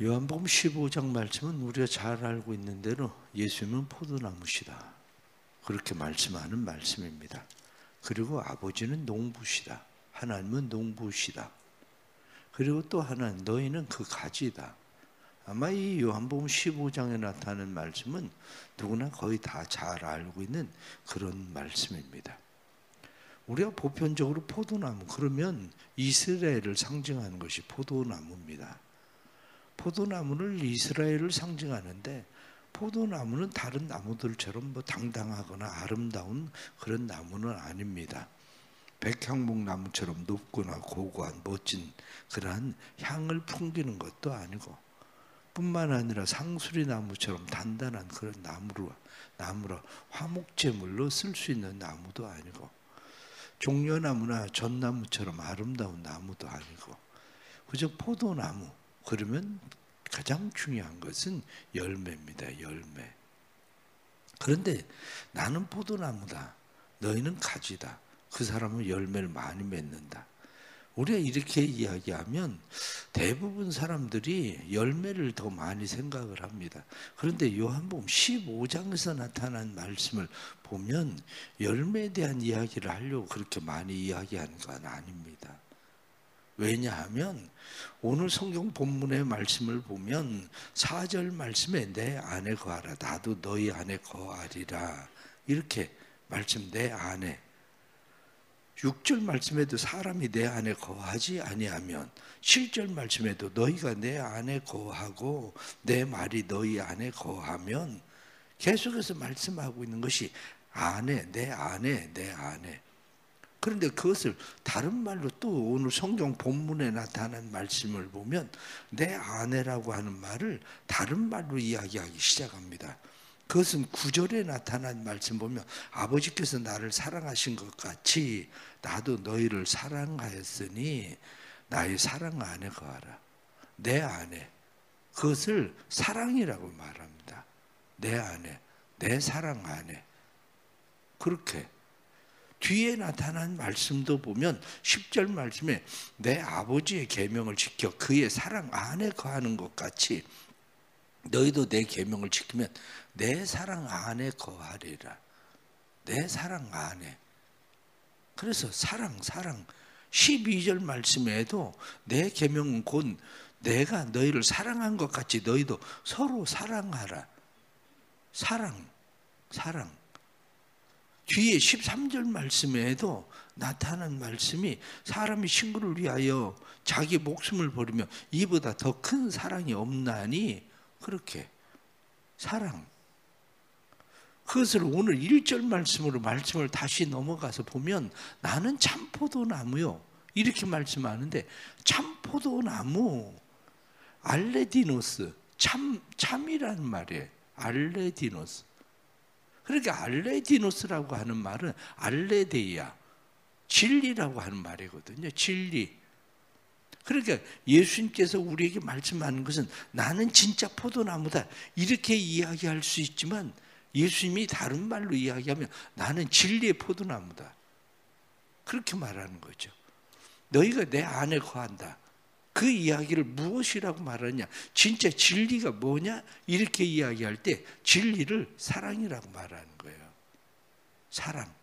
요한복음 15장 말씀은 우리가 잘 알고 있는 대로 예수님은 포도나무시다, 그렇게 말씀하는 말씀입니다. 그리고 아버지는 농부시다, 하나님은 농부시다. 그리고 또 하나는 너희는 그 가지다. 아마 이 요한복음 15장에 나타나는 말씀은 누구나 거의 다 잘 알고 있는 그런 말씀입니다. 우리가 보편적으로 포도나무, 그러면 이스라엘을 상징하는 것이 포도나무입니다. 포도나무를 이스라엘을 상징하는데, 포도나무는 다른 나무들처럼 당당하거나 아름다운 그런 나무는 아닙니다. 백향목나무처럼 높거나 고고한 멋진 그러한 향을 풍기는 것도 아니고, 뿐만 아니라 상수리나무처럼 단단한 그런 나무로 화목제물로 쓸 수 있는 나무도 아니고, 종려나무나 전나무처럼 아름다운 나무도 아니고, 그저 포도나무. 그러면 가장 중요한 것은 열매입니다. 열매. 그런데 나는 포도나무다, 너희는 가지다. 그 사람은 열매를 많이 맺는다. 우리가 이렇게 이야기하면 대부분 사람들이 열매를 더 많이 생각을 합니다. 그런데 요한복음 15장에서 나타난 말씀을 보면 열매에 대한 이야기를 하려고 그렇게 많이 이야기하는 건 아닙니다. 왜냐하면 오늘 성경 본문의 말씀을 보면 4절 말씀에 내 안에 거하라, 나도 너희 안에 거하리라, 이렇게 말씀, 내 안에. 6절 말씀에도 사람이 내 안에 거하지 아니하면, 7절 말씀에도 너희가 내 안에 거하고 내 말이 너희 안에 거하면, 계속해서 말씀하고 있는 것이 안에, 내 안에, 내 안에. 그런데 그것을 다른 말로 또 오늘 성경 본문에 나타난 말씀을 보면 내 아내라고 하는 말을 다른 말로 이야기하기 시작합니다. 그것은 9절에 나타난 말씀 보면 아버지께서 나를 사랑하신 것 같이 나도 너희를 사랑하였으니 나의 사랑 안에 거하라. 내 안에. 그것을 사랑이라고 말합니다. 내 안에, 내 사랑 안에. 그렇게 뒤에 나타난 말씀도 보면 10절 말씀에 내 아버지의 계명을 지켜 그의 사랑 안에 거하는 것 같이 너희도 내 계명을 지키면 내 사랑 안에 거하리라. 내 사랑 안에. 그래서 사랑 12절 말씀에도 내 계명은 곧 내가 너희를 사랑한 것 같이 너희도 서로 사랑하라. 사랑. 뒤에 13절 말씀에도 나타난 말씀이 사람이 친구를 위하여 자기 목숨을 버리면 이보다 더 큰 사랑이 없나니, 그렇게 사랑. 그것을 오늘 1절 말씀으로 말씀을 다시 넘어가서 보면 나는 참포도나무요, 이렇게 말씀하는데, 참포도나무, 알레디노스, 참이라는 말이에요. 알레디노스. 그러니까 알레디노스라고 하는 말은 알레데이아, 진리라고 하는 말이거든요. 진리. 그러니까 예수님께서 우리에게 말씀하는 것은 나는 진짜 포도나무다, 이렇게 이야기할 수 있지만 예수님이 다른 말로 이야기하면 나는 진리의 포도나무다, 그렇게 말하는 거죠. 너희가 내 안에 거한다. 그 이야기를 무엇이라고 말하냐, 진짜 진리가 뭐냐, 이렇게 이야기할 때 진리를 사랑이라고 말하는 거예요. 사랑.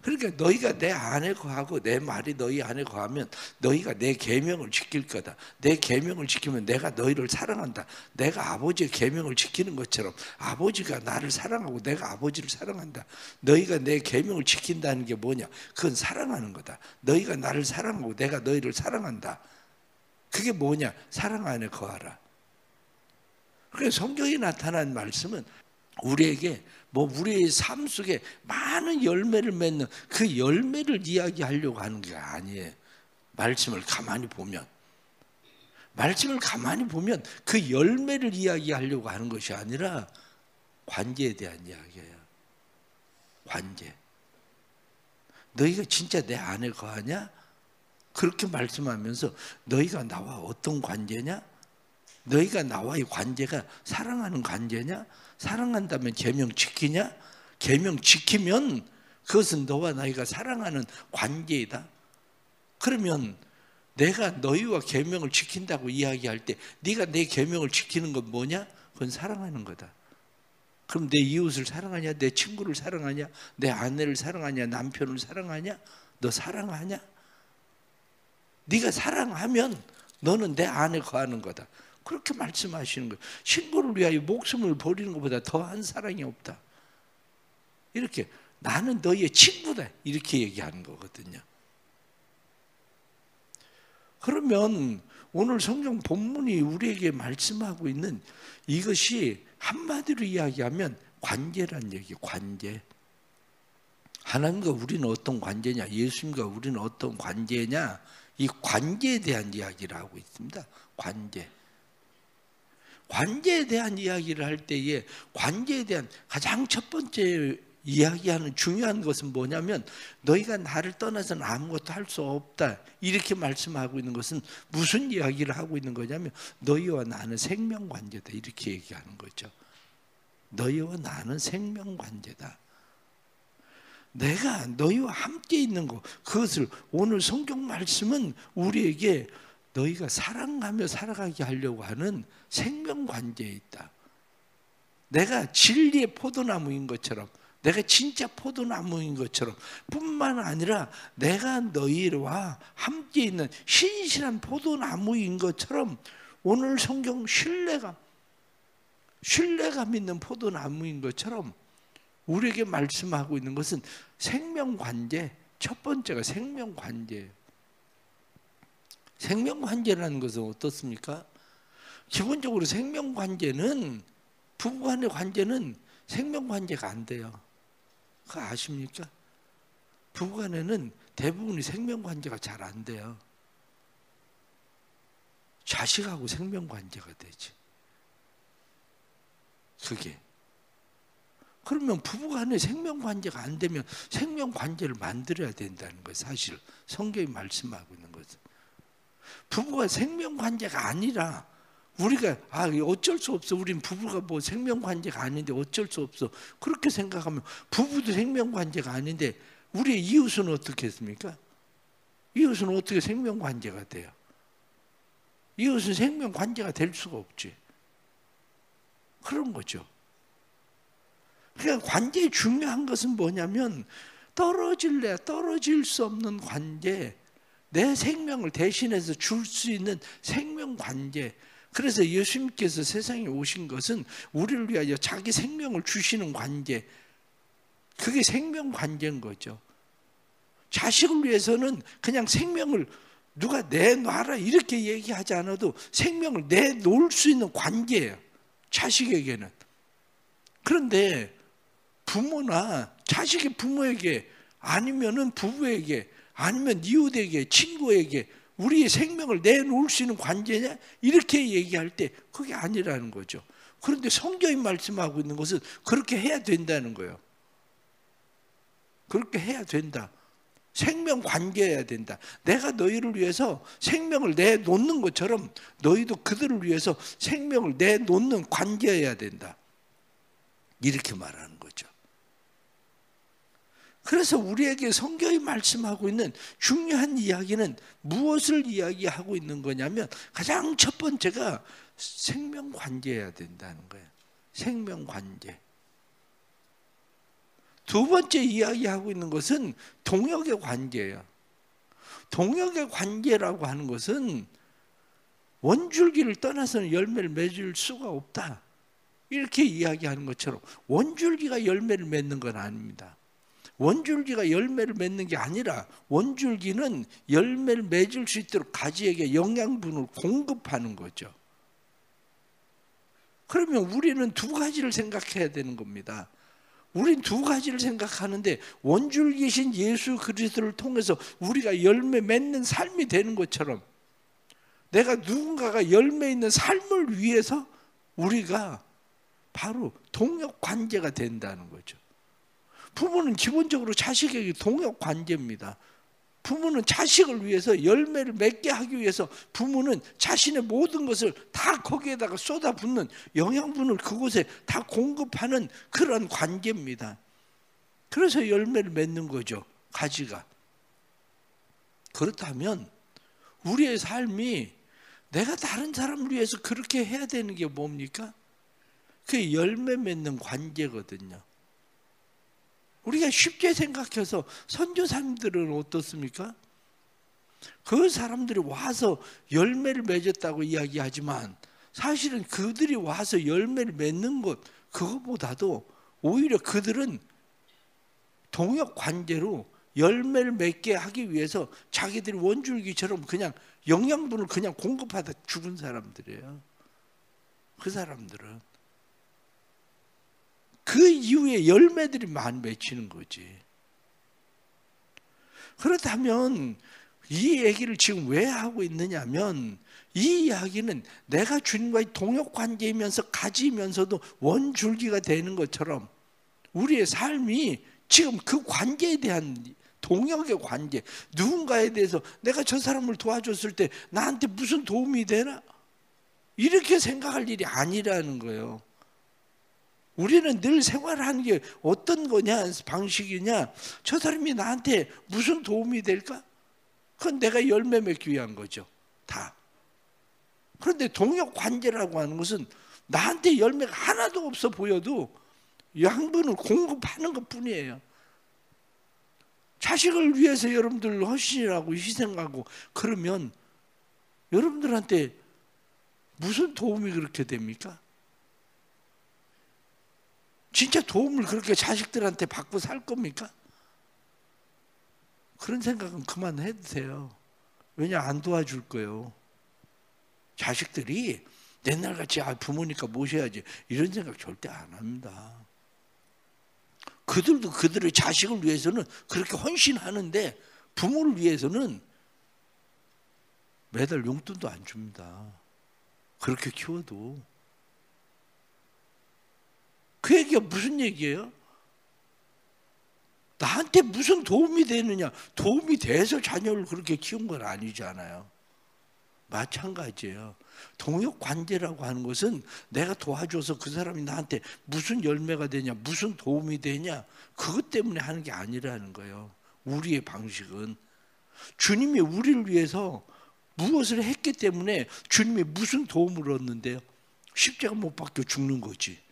그러니까 너희가 내 안에 거하고 내 말이 너희 안에 거하면 너희가 내 계명을 지킬 거다. 내 계명을 지키면 내가 너희를 사랑한다. 내가 아버지의 계명을 지키는 것처럼 아버지가 나를 사랑하고 내가 아버지를 사랑한다. 너희가 내 계명을 지킨다는 게 뭐냐, 그건 사랑하는 거다. 너희가 나를 사랑하고 내가 너희를 사랑한다. 그게 뭐냐, 사랑 안에 거하라. 그래서 성경에 나타난 말씀은 우리에게 우리의 삶 속에 많은 열매를 맺는 그 열매를 이야기하려고 하는 게 아니에요. 말씀을 가만히 보면 그 열매를 이야기하려고 하는 것이 아니라 관계에 대한 이야기예요. 관계. 너희가 진짜 내 안에 거하냐? 그렇게 말씀하면서 너희가 나와 어떤 관계냐? 너희가 나와의 관계가 사랑하는 관계냐? 사랑한다면 계명 지키냐? 계명 지키면 그것은 너와 나이가 사랑하는 관계이다. 그러면 내가 너희와 계명을 지킨다고 이야기할 때 네가 내 계명을 지키는 건 뭐냐? 그건 사랑하는 거다. 그럼 내 이웃을 사랑하냐? 내 친구를 사랑하냐? 내 아내를 사랑하냐? 남편을 사랑하냐? 너 사랑하냐? 네가 사랑하면 너는 내 안에 거하는 거다. 그렇게 말씀하시는 거예요. 신부를 위하여 목숨을 버리는 것보다 더한 사랑이 없다. 이렇게 나는 너희의 친구다. 이렇게 얘기하는 거거든요. 그러면 오늘 성경 본문이 우리에게 말씀하고 있는 이것이 한마디로 이야기하면 관계란 얘기예요. 관계. 하나님과 우리는 어떤 관계냐? 예수님과 우리는 어떤 관계냐? 이 관계에 대한 이야기를 하고 있습니다. 관계. 관계에 대한 이야기를 할 때에 관계에 대한 가장 첫 번째 이야기하는 중요한 것은 뭐냐면 너희가 나를 떠나서는 아무것도 할 수 없다. 이렇게 말씀하고 있는 것은 무슨 이야기를 하고 있는 거냐면 너희와 나는 생명관계다. 이렇게 얘기하는 거죠. 너희와 나는 생명관계다. 내가 너희와 함께 있는 것, 그것을 오늘 성경 말씀은 우리에게 너희가 사랑하며 살아가게 하려고 하는 생명관계에 있다. 내가 진리의 포도나무인 것처럼, 내가 진짜 포도나무인 것처럼 뿐만 아니라 내가 너희와 함께 있는 신실한 포도나무인 것처럼 오늘 성경 신뢰감 있는 포도나무인 것처럼 우리에게 말씀하고 있는 것은 생명관계, 첫 번째가 생명관계예요. 생명관계라는 것은 어떻습니까? 기본적으로 생명관계는, 부부간의 관계는 생명관계가 안 돼요. 그거 아십니까? 부부간에는 대부분이 생명관계가 잘 안 돼요. 자식하고 생명관계가 되지. 그게. 그러면 부부간에 생명관계가 안 되면 생명관계를 만들어야 된다는 거예요. 사실 성경이 말씀하고 있는 것은. 부부가 생명관계가 아니라 우리가 어쩔 수 없어. 우린 부부가 뭐 생명관계가 아닌데 어쩔 수 없어. 그렇게 생각하면 부부도 생명관계가 아닌데 우리의 이웃은 어떻게 했습니까? 이웃은 어떻게 생명관계가 돼요? 이웃은 생명관계가 될 수가 없지. 그런 거죠. 그러니까 관계의 중요한 것은 뭐냐면 떨어질 수 없는 관계, 내 생명을 대신해서 줄 수 있는 생명관계. 그래서 예수님께서 세상에 오신 것은 우리를 위하여 자기 생명을 주시는 관계, 그게 생명관계인 거죠. 자식을 위해서는 그냥 생명을 누가 내놔라 이렇게 얘기하지 않아도 생명을 내놓을 수 있는 관계예요. 자식에게는. 그런데 부모나 자식이 부모에게 아니면은 부부에게 아니면 이웃에게 친구에게 우리의 생명을 내놓을 수 있는 관계냐? 이렇게 얘기할 때 그게 아니라는 거죠. 그런데 성경이 말씀하고 있는 것은 그렇게 해야 된다는 거예요. 그렇게 해야 된다. 생명 관계해야 된다. 내가 너희를 위해서 생명을 내놓는 것처럼 너희도 그들을 위해서 생명을 내놓는 관계해야 된다. 이렇게 말하는 거죠. 그래서 우리에게 성경이 말씀하고 있는 중요한 이야기는 무엇을 이야기하고 있는 거냐면 가장 첫 번째가 생명관계해야 된다는 거예요. 생명관계. 두 번째 이야기하고 있는 것은 동역의 관계예요. 동역의 관계라고 하는 것은 원줄기를 떠나서는 열매를 맺을 수가 없다. 이렇게 이야기하는 것처럼 원줄기가 열매를 맺는 건 아닙니다. 원줄기가 열매를 맺는 게 아니라 원줄기는 열매를 맺을 수 있도록 가지에게 영양분을 공급하는 거죠. 그러면 우리는 두 가지를 생각해야 되는 겁니다. 우린 두 가지를 생각하는데 원줄기신 예수 그리스도를 통해서 우리가 열매 맺는 삶이 되는 것처럼 내가 누군가가 열매 있는 삶을 위해서 우리가 바로 동역 관계가 된다는 거죠. 부모는 기본적으로 자식에게 동역 관계입니다. 부모는 자식을 위해서 열매를 맺게 하기 위해서 부모는 자신의 모든 것을 다 거기에다가 쏟아붓는 영양분을 그곳에 다 공급하는 그런 관계입니다. 그래서 열매를 맺는 거죠. 가지가. 그렇다면 우리의 삶이 내가 다른 사람을 위해서 그렇게 해야 되는 게 뭡니까? 그게 열매 맺는 관계거든요. 우리가 쉽게 생각해서 선교사님들은 어떻습니까? 그 사람들이 와서 열매를 맺었다고 이야기하지만 사실은 그들이 와서 열매를 맺는 것 그것보다도 오히려 그들은 동역 관계로 열매를 맺게 하기 위해서 자기들이 원줄기처럼 그냥 영양분을 그냥 공급하다 죽은 사람들이에요. 그 사람들은 그 이후에 열매들이 많이 맺히는 거지. 그렇다면 이 얘기를 지금 왜 하고 있느냐면 이 이야기는 내가 주님과의 동역 관계이면서 가지면서도 원줄기가 되는 것처럼 우리의 삶이 지금 그 관계에 대한 동역의 관계, 누군가에 대해서 내가 저 사람을 도와줬을 때 나한테 무슨 도움이 되나? 이렇게 생각할 일이 아니라는 거예요. 우리는 늘 생활하는 게 어떤 거냐, 방식이냐, 저 사람이 나한테 무슨 도움이 될까? 그건 내가 열매 맺기 위한 거죠, 다. 그런데 동역 관계라고 하는 것은 나한테 열매가 하나도 없어 보여도 양분을 공급하는 것 뿐이에요. 자식을 위해서 여러분들 헌신하고 희생하고 그러면 여러분들한테 무슨 도움이 그렇게 됩니까? 진짜 도움을 그렇게 자식들한테 받고 살 겁니까? 그런 생각은 그만해도 돼요. 왜냐, 안 도와줄 거예요. 자식들이 옛날같이 부모니까 모셔야지 이런 생각 절대 안 합니다. 그들도 그들의 자식을 위해서는 그렇게 헌신하는데 부모를 위해서는 매달 용돈도 안 줍니다. 그렇게 키워도. 그 얘기가 무슨 얘기예요? 나한테 무슨 도움이 되느냐? 도움이 돼서 자녀를 그렇게 키운 건 아니잖아요. 마찬가지예요. 동역 관계라고 하는 것은 내가 도와줘서 그 사람이 나한테 무슨 열매가 되냐, 무슨 도움이 되냐, 그것 때문에 하는 게 아니라는 거예요. 우리의 방식은 주님이 우리를 위해서 무엇을 했기 때문에 주님이 무슨 도움을 얻는데요? 십자가 못 박혀 죽는 거지.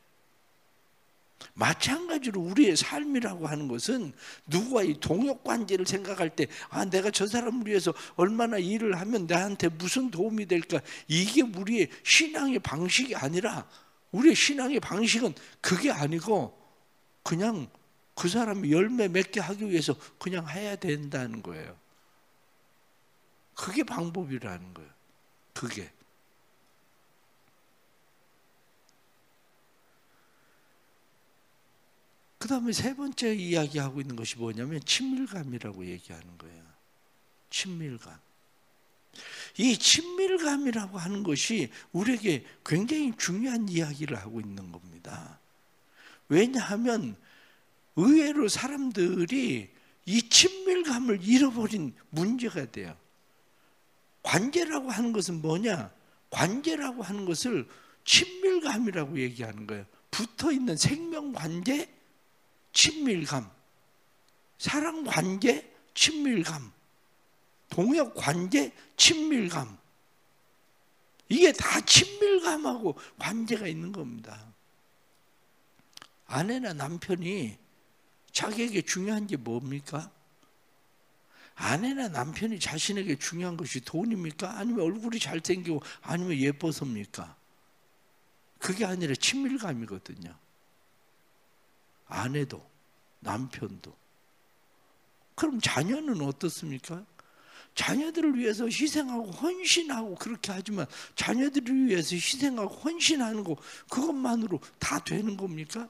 마찬가지로 우리의 삶이라고 하는 것은 누구와의 동역 관계를 생각할 때 내가 저 사람을 위해서 얼마나 일을 하면 나한테 무슨 도움이 될까, 이게 우리의 신앙의 방식이 아니라 우리의 신앙의 방식은 그게 아니고 그냥 그 사람이 열매 맺게 하기 위해서 그냥 해야 된다는 거예요. 그게 방법이라는 거예요. 그게. 그 다음에 세 번째 이야기하고 있는 것이 뭐냐면 친밀감이라고 얘기하는 거예요. 친밀감. 이 친밀감이라고 하는 것이 우리에게 굉장히 중요한 이야기를 하고 있는 겁니다. 왜냐하면 의외로 사람들이 이 친밀감을 잃어버린 문제가 돼요. 관계라고 하는 것은 뭐냐? 관계라고 하는 것을 친밀감이라고 얘기하는 거예요. 붙어있는 생명관계, 친밀감, 사랑관계, 친밀감, 동역관계, 친밀감. 이게 다 친밀감하고 관계가 있는 겁니다. 아내나 남편이 자기에게 중요한 게 뭡니까? 아내나 남편이 자신에게 중요한 것이 돈입니까? 아니면 얼굴이 잘생기고 아니면 예뻐서입니까? 그게 아니라 친밀감이거든요. 아내도 남편도. 그럼 자녀는 어떻습니까? 자녀들을 위해서 희생하고 헌신하고 그렇게 하지만 자녀들을 위해서 희생하고 헌신하는 거 그것만으로 다 되는 겁니까?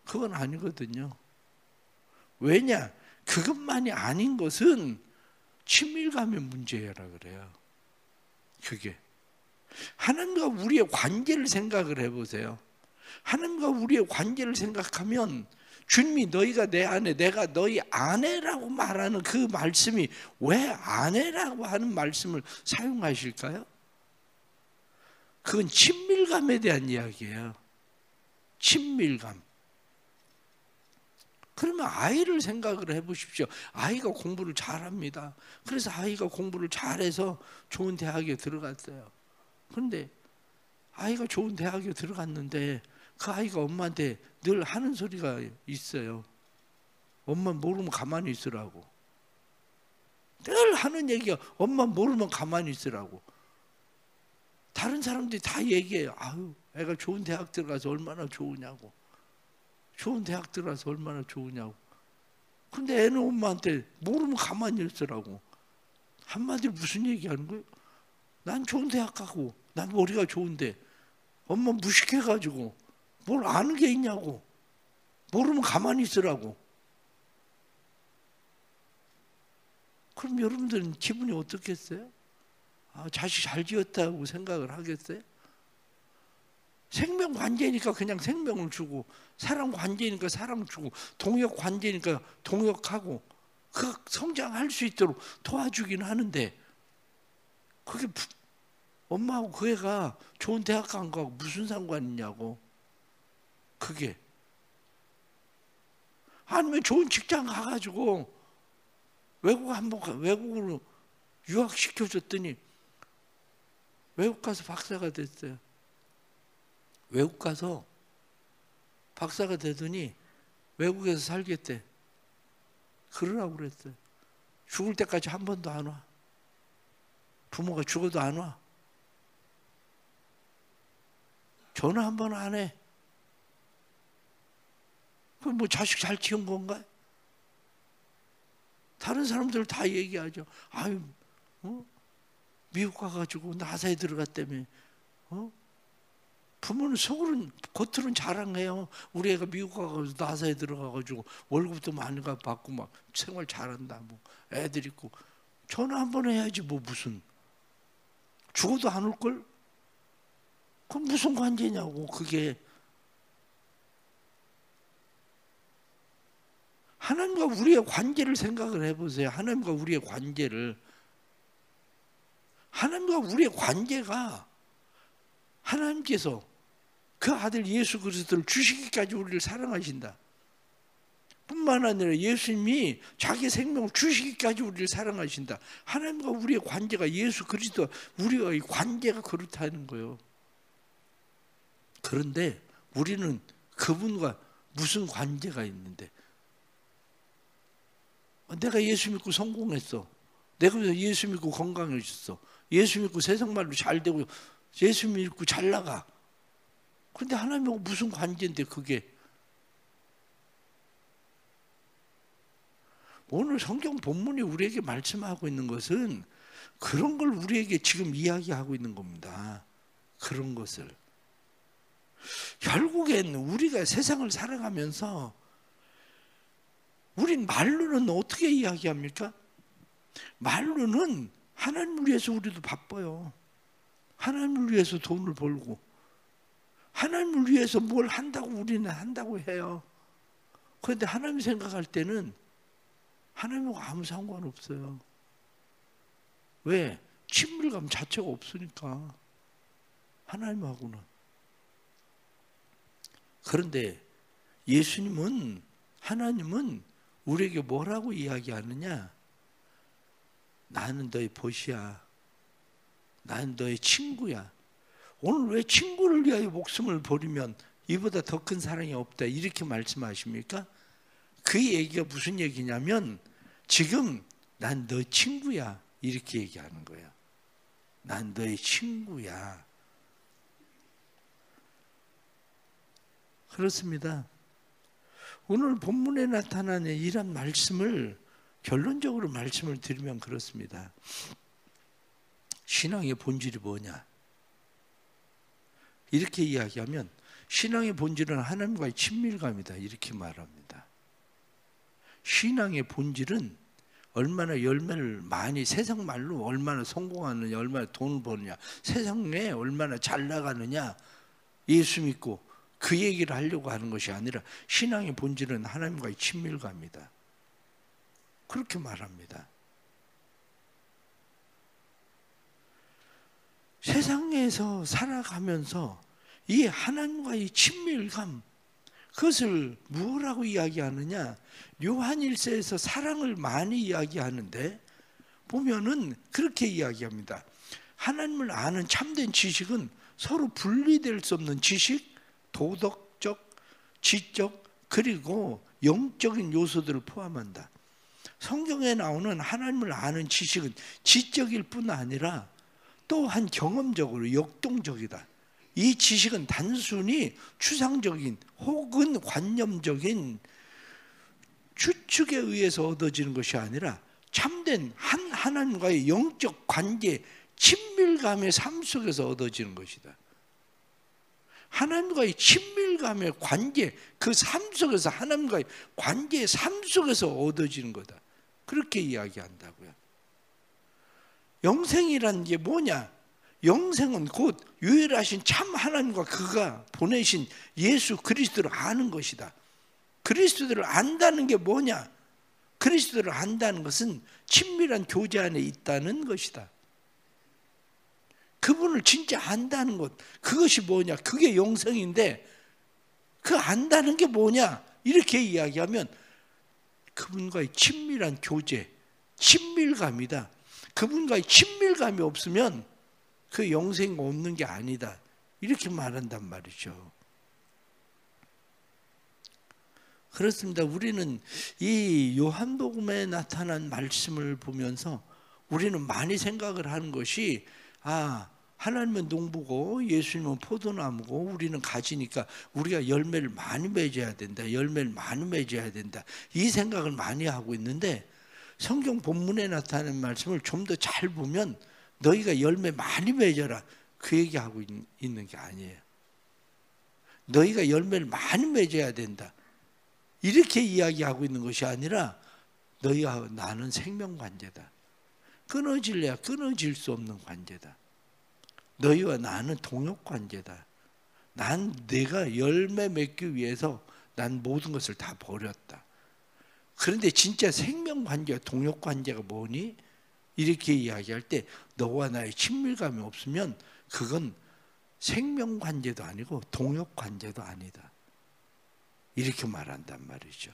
그건 아니거든요. 왜냐? 그것만이 아닌 것은 친밀감의 문제라 그래요. 그게. 하나님과 우리의 관계를 생각을 해보세요. 하나님과 우리의 관계를 생각하면 주님이 너희가 내 아내, 내가 너희 아내라고 말하는 그 말씀이 왜 아내라고 하는 말씀을 사용하실까요? 그건 친밀감에 대한 이야기예요. 친밀감. 그러면 아이를 생각을 해보십시오. 아이가 공부를 잘합니다. 그래서 아이가 공부를 잘해서 좋은 대학에 들어갔어요. 그런데 아이가 좋은 대학에 들어갔는데 그 아이가 엄마한테 늘 하는 소리가 있어요. 엄마 모르면 가만히 있으라고. 늘 하는 얘기가 엄마 모르면 가만히 있으라고. 다른 사람들이 다 얘기해요. 아유, 애가 좋은 대학 들어가서 얼마나 좋으냐고. 좋은 대학 들어가서 얼마나 좋으냐고. 근데 애는 엄마한테 모르면 가만히 있으라고. 한마디로 무슨 얘기하는 거예요? 난 좋은 대학 가고 난 머리가 좋은데 엄마 무식해가지고 뭘 아는 게 있냐고. 모르면 가만히 있으라고. 그럼 여러분들은 기분이 어떻겠어요? 아, 자식 잘 지었다고 생각을 하겠어요? 생명 관계니까 그냥 생명을 주고, 사랑 관계니까 사랑 주고, 동역 관계니까 동역하고, 그 성장할 수 있도록 도와주긴 하는데, 그게 엄마하고 그 애가 좋은 대학 간 거하고 무슨 상관이 있냐고. 그게. 아니면 좋은 직장 가가지고 외국으로 유학시켜줬더니 외국 가서 박사가 됐어요. 외국 가서 박사가 되더니 외국에서 살겠대. 그러라고 그랬어요. 죽을 때까지 한 번도 안 와. 부모가 죽어도 안 와. 전화 한 번 안 해. 그럼 뭐 자식 잘 키운 건가? 다른 사람들 다 얘기하죠. 아유, 미국 가가지고 나사에 들어갔다며. 부모는 속으로는, 겉으로는 자랑해요. 우리 애가 미국 가가지고 나사에 들어가가지고 월급도 많이 받고 막 생활 잘한다. 뭐 애들 있고. 전화 한 번 해야지 뭐 무슨. 죽어도 안 올걸? 그럼 무슨 관계냐고 그게. 하나님과 우리의 관계를 생각을 해보세요. 하나님과 우리의 관계를. 하나님과 우리의 관계가 하나님께서 그 아들 예수 그리스도를 주시기까지 우리를 사랑하신다. 뿐만 아니라 예수님이 자기 생명을 주시기까지 우리를 사랑하신다. 하나님과 우리의 관계가 예수 그리스도 우리와의 관계가 그렇다는 거예요. 그런데 우리는 그분과 무슨 관계가 있는데, 내가 예수 믿고 성공했어. 내가 예수 믿고 건강해졌어. 예수 믿고 세상 말로 잘 되고 예수 믿고 잘 나가. 그런데 하나님하고 무슨 관계인데 그게. 오늘 성경 본문이 우리에게 말씀하고 있는 것은 그런 걸 우리에게 지금 이야기하고 있는 겁니다. 그런 것을. 결국엔 우리가 세상을 살아가면서 우린 말로는 어떻게 이야기합니까? 말로는 하나님을 위해서 우리도 바빠요. 하나님을 위해서 돈을 벌고 하나님을 위해서 뭘 한다고 우리는 한다고 해요. 그런데 하나님 생각할 때는 하나님하고 아무 상관없어요. 왜? 친밀감 자체가 없으니까. 하나님하고는. 그런데 예수님은, 하나님은 우리에게 뭐라고 이야기하느냐? 나는 너의 보시야. 나는 너의 친구야. 오늘 왜 친구를 위하여 목숨을 버리면 이보다 더 큰 사랑이 없다 이렇게 말씀하십니까? 그 얘기가 무슨 얘기냐면 지금 난 너 친구야 이렇게 얘기하는 거예요. 난 너의 친구야. 그렇습니다. 오늘 본문에 나타나는 이런 말씀을 결론적으로 말씀을 드리면 그렇습니다. 신앙의 본질이 뭐냐? 이렇게 이야기하면 신앙의 본질은 하나님과의 친밀감이다 이렇게 말합니다. 신앙의 본질은 얼마나 열매를 많이, 세상 말로 얼마나 성공하느냐, 얼마나 돈을 버느냐, 세상에 얼마나 잘 나가느냐, 예수 믿고 그 얘기를 하려고 하는 것이 아니라 신앙의 본질은 하나님과의 친밀감이다. 그렇게 말합니다. 세상에서 살아가면서 이 하나님과의 친밀감, 그것을 뭐라고 이야기하느냐? 요한일서에서 사랑을 많이 이야기하는데 보면은 그렇게 이야기합니다. 하나님을 아는 참된 지식은 서로 분리될 수 없는 지식, 도덕적, 지적, 그리고 영적인 요소들을 포함한다. 성경에 나오는 하나님을 아는 지식은 지적일 뿐 아니라 또한 경험적으로 역동적이다. 이 지식은 단순히 추상적인 혹은 관념적인 추측에 의해서 얻어지는 것이 아니라 참된 한 하나님과의 영적 관계, 친밀감의 삶 속에서 얻어지는 것이다. 하나님과의 친밀감의 관계, 그 삶 속에서 하나님과의 관계의 삶 속에서 얻어지는 거다. 그렇게 이야기한다고요. 영생이라는 게 뭐냐? 영생은 곧 유일하신 참 하나님과 그가 보내신 예수 그리스도를 아는 것이다. 그리스도를 안다는 게 뭐냐? 그리스도를 안다는 것은 친밀한 교제 안에 있다는 것이다. 그분을 진짜 안다는 것, 그것이 뭐냐? 그게 영생인데 그 안다는 게 뭐냐? 이렇게 이야기하면 그분과의 친밀한 교제, 친밀감이다. 그분과의 친밀감이 없으면 그 영생이 없는 게 아니다. 이렇게 말한단 말이죠. 그렇습니다. 우리는 이 요한복음에 나타난 말씀을 보면서 우리는 많이 생각을 하는 것이 하나님은 농부고 예수님은 포도나무고 우리는 가지니까 우리가 열매를 많이 맺어야 된다. 열매를 많이 맺어야 된다. 이 생각을 많이 하고 있는데 성경 본문에 나타나는 말씀을 좀 더 잘 보면 너희가 열매 많이 맺어라. 그 얘기하고 있는 게 아니에요. 너희가 열매를 많이 맺어야 된다. 이렇게 이야기하고 있는 것이 아니라 너희와 나는 생명관계다. 끊어질래야 끊어질 수 없는 관계다. 너희와 나는 동역관계다. 내가 열매 맺기 위해서 난 모든 것을 다 버렸다. 그런데 진짜 생명관계와 동역관계가 뭐니? 이렇게 이야기할 때 너와 나의 친밀감이 없으면 그건 생명관계도 아니고 동역관계도 아니다. 이렇게 말한단 말이죠.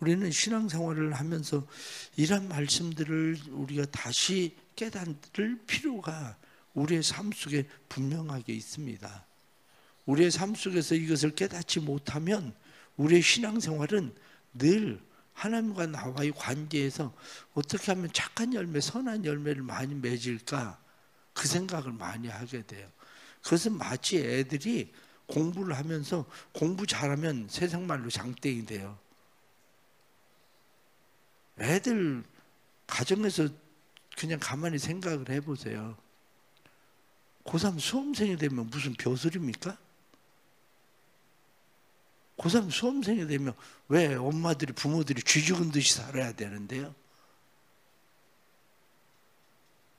우리는 신앙생활을 하면서 이런 말씀들을 우리가 다시 깨닫을 필요가 우리의 삶 속에 분명하게 있습니다. 우리의 삶 속에서 이것을 깨닫지 못하면 우리의 신앙생활은 늘 하나님과 나와의 관계에서 어떻게 하면 착한 열매, 선한 열매를 많이 맺을까 그 생각을 많이 하게 돼요. 그것은 마치 애들이 공부를 하면서 공부 잘하면 세상 말로 장땡이 돼요. 애들 가정에서 그냥 가만히 생각을 해보세요. 고3 수험생이 되면 무슨 벼슬입니까? 고3 수험생이 되면 왜 엄마들이 부모들이 쥐 죽은 듯이 살아야 되는데요?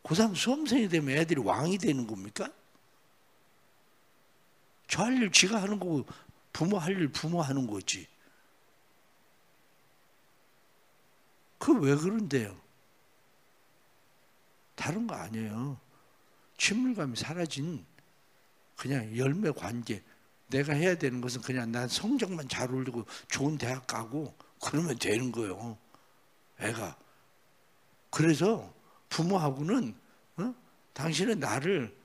고3 수험생이 되면 애들이 왕이 되는 겁니까? 저 할 일 쥐가 하는 거고 부모 할 일 부모 하는 거지. 그 왜 그런데요? 다른 거 아니에요. 친밀감이 사라진 그냥 열매 관계. 내가 해야 되는 것은 그냥 난 성적만 잘 올리고 좋은 대학 가고 그러면 되는 거예요. 애가. 그래서 부모하고는 당신은 나를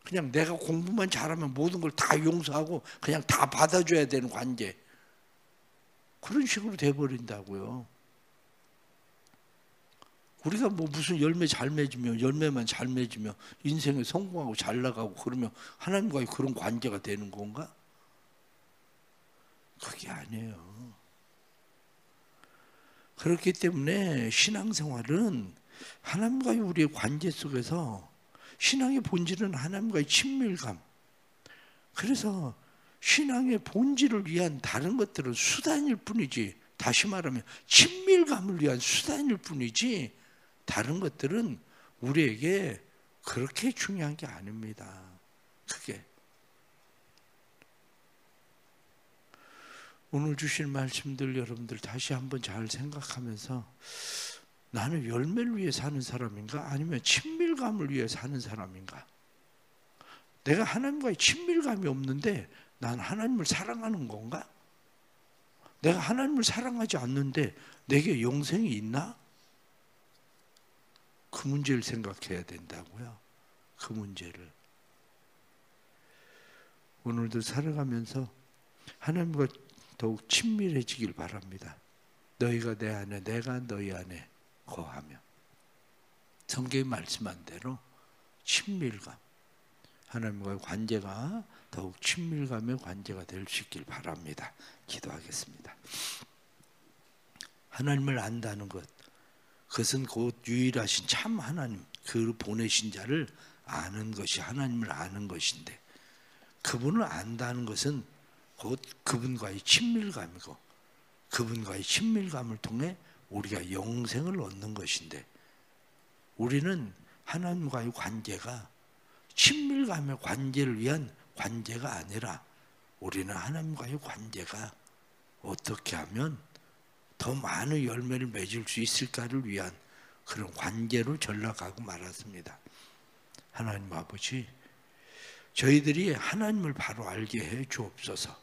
그냥 내가 공부만 잘하면 모든 걸 다 용서하고 그냥 다 받아줘야 되는 관계. 그런 식으로 돼버린다고요. 우리가 뭐 무슨 열매 잘 맺으면 열매만 잘 맺으면 인생에 성공하고 잘 나가고 그러면 하나님과의 그런 관계가 되는 건가? 그게 아니에요. 그렇기 때문에 신앙생활은 하나님과의 우리의 관계 속에서 신앙의 본질은 하나님과의 친밀감. 그래서 신앙의 본질을 위한 다른 것들은 수단일 뿐이지, 다시 말하면 친밀감을 위한 수단일 뿐이지 다른 것들은 우리에게 그렇게 중요한 게 아닙니다. 그게 오늘 주신 말씀들 여러분들 다시 한번 잘 생각하면서 나는 열매를 위해 사는 사람인가? 아니면 친밀감을 위해 사는 사람인가? 내가 하나님과의 친밀감이 없는데 난 하나님을 사랑하는 건가? 내가 하나님을 사랑하지 않는데 내게 영생이 있나? 그 문제를 생각해야 된다고요. 그 문제를. 오늘도 살아가면서 하나님과 더욱 친밀해지길 바랍니다. 너희가 내 안에, 내가 너희 안에 거하며. 성경이 말씀한 대로 친밀감, 하나님과의 관계가 더욱 친밀감의 관계가 될 수 있길 바랍니다. 기도하겠습니다. 하나님을 안다는 것, 그것은 곧 유일하신 참 하나님, 그 보내신 자를 아는 것이 하나님을 아는 것인데, 그분을 안다는 것은 곧 그분과의 친밀감이고, 그분과의 친밀감을 통해 우리가 영생을 얻는 것인데, 우리는 하나님과의 관계가 친밀감의 관계를 위한 관계가 아니라, 우리는 하나님과의 관계가 어떻게 하면 더 많은 열매를 맺을 수 있을까를 위한 그런 관계로 전락하고 말았습니다. 하나님 아버지, 저희들이 하나님을 바로 알게 해 주옵소서.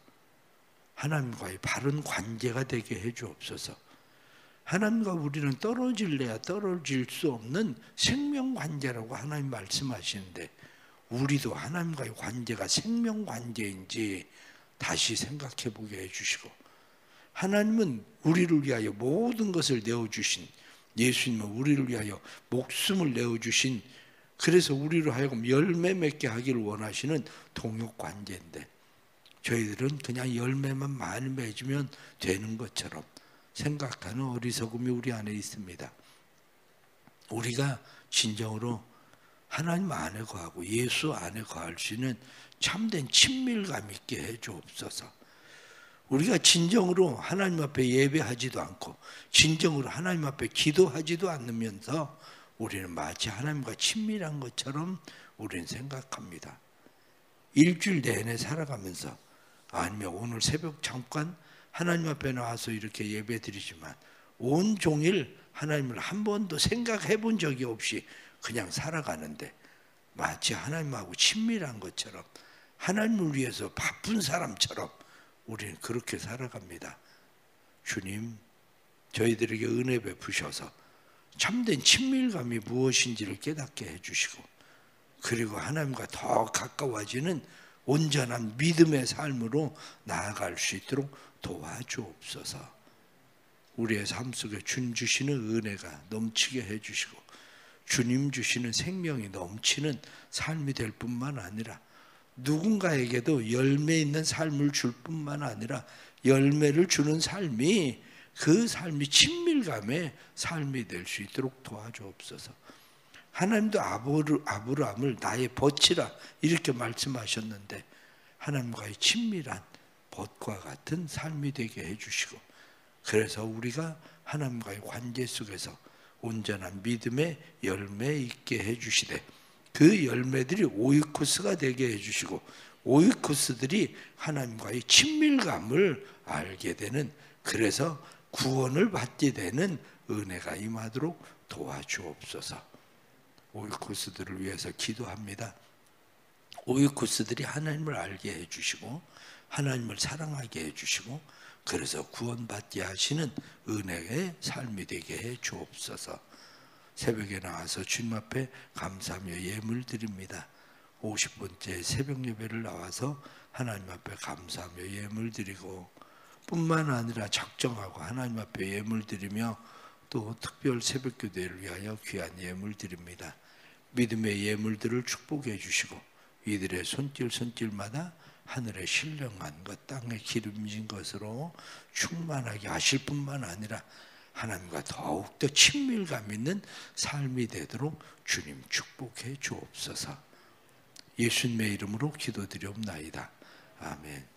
하나님과의 바른 관계가 되게 해 주옵소서. 하나님과 우리는 떨어질래야 떨어질 수 없는 생명관계라고 하나님 말씀하시는데, 우리도 하나님과의 관계가 생명관계인지 다시 생각해 보게 해주시고, 하나님은 우리를 위하여 모든 것을 내어주신, 예수님은 우리를 위하여 목숨을 내어주신, 그래서 우리로 하여금 열매 맺게 하기를 원하시는 동역관계인데, 저희들은 그냥 열매만 많이 맺으면 되는 것처럼 생각하는 어리석음이 우리 안에 있습니다. 우리가 진정으로 하나님 안에 거하고 예수 안에 거할 수 있는 참된 친밀감 있게 해 주옵소서. 우리가 진정으로 하나님 앞에 예배하지도 않고 진정으로 하나님 앞에 기도하지도 않으면서 우리는 마치 하나님과 친밀한 것처럼 우리는 생각합니다. 일주일 내내 살아가면서, 아니면 오늘 새벽 잠깐 하나님 앞에 나와서 이렇게 예배 드리지만 온종일 하나님을 한 번도 생각해 본 적이 없이 그냥 살아가는데, 마치 하나님하고 친밀한 것처럼, 하나님을 위해서 바쁜 사람처럼 우리는 그렇게 살아갑니다. 주님, 저희들에게 은혜 베푸셔서 참된 친밀감이 무엇인지를 깨닫게 해주시고, 그리고 하나님과 더 가까워지는 온전한 믿음의 삶으로 나아갈 수 있도록 도와주옵소서. 우리의 삶 속에 주님 주시는 은혜가 넘치게 해주시고, 주님 주시는 생명이 넘치는 삶이 될 뿐만 아니라, 누군가에게도 열매 있는 삶을 줄 뿐만 아니라 열매를 주는 삶이, 그 삶이 친밀감의 삶이 될 수 있도록 도와주옵소서. 하나님도 아브라함을 나의 벗이라 이렇게 말씀하셨는데, 하나님과의 친밀한 벗과 같은 삶이 되게 해주시고, 그래서 우리가 하나님과의 관계 속에서 온전한 믿음의 열매 있게 해주시되, 그 열매들이 오이코스가 되게 해주시고, 오이코스들이 하나님과의 친밀감을 알게 되는, 그래서 구원을 받게 되는 은혜가 임하도록 도와주옵소서. 오이코스들을 위해서 기도합니다. 오이코스들이 하나님을 알게 해주시고 하나님을 사랑하게 해주시고, 그래서 구원받게 하시는 은혜의 삶이 되게 해 주옵소서. 새벽에 나와서 주님 앞에 감사하며 예물 드립니다. 50번째 새벽 예배를 나와서 하나님 앞에 감사하며 예물 드리고, 뿐만 아니라 작정하고 하나님 앞에 예물 드리며, 또 특별 새벽 교대를 위하여 귀한 예물 드립니다. 믿음의 예물들을 축복해 주시고, 이들의 손길마다 하늘의 신령한 것, 땅에 기름진 것으로 충만하게 하실 뿐만 아니라 하나님과 더욱더 친밀감 있는 삶이 되도록 주님 축복해 주옵소서. 예수님의 이름으로 기도드리옵나이다. 아멘.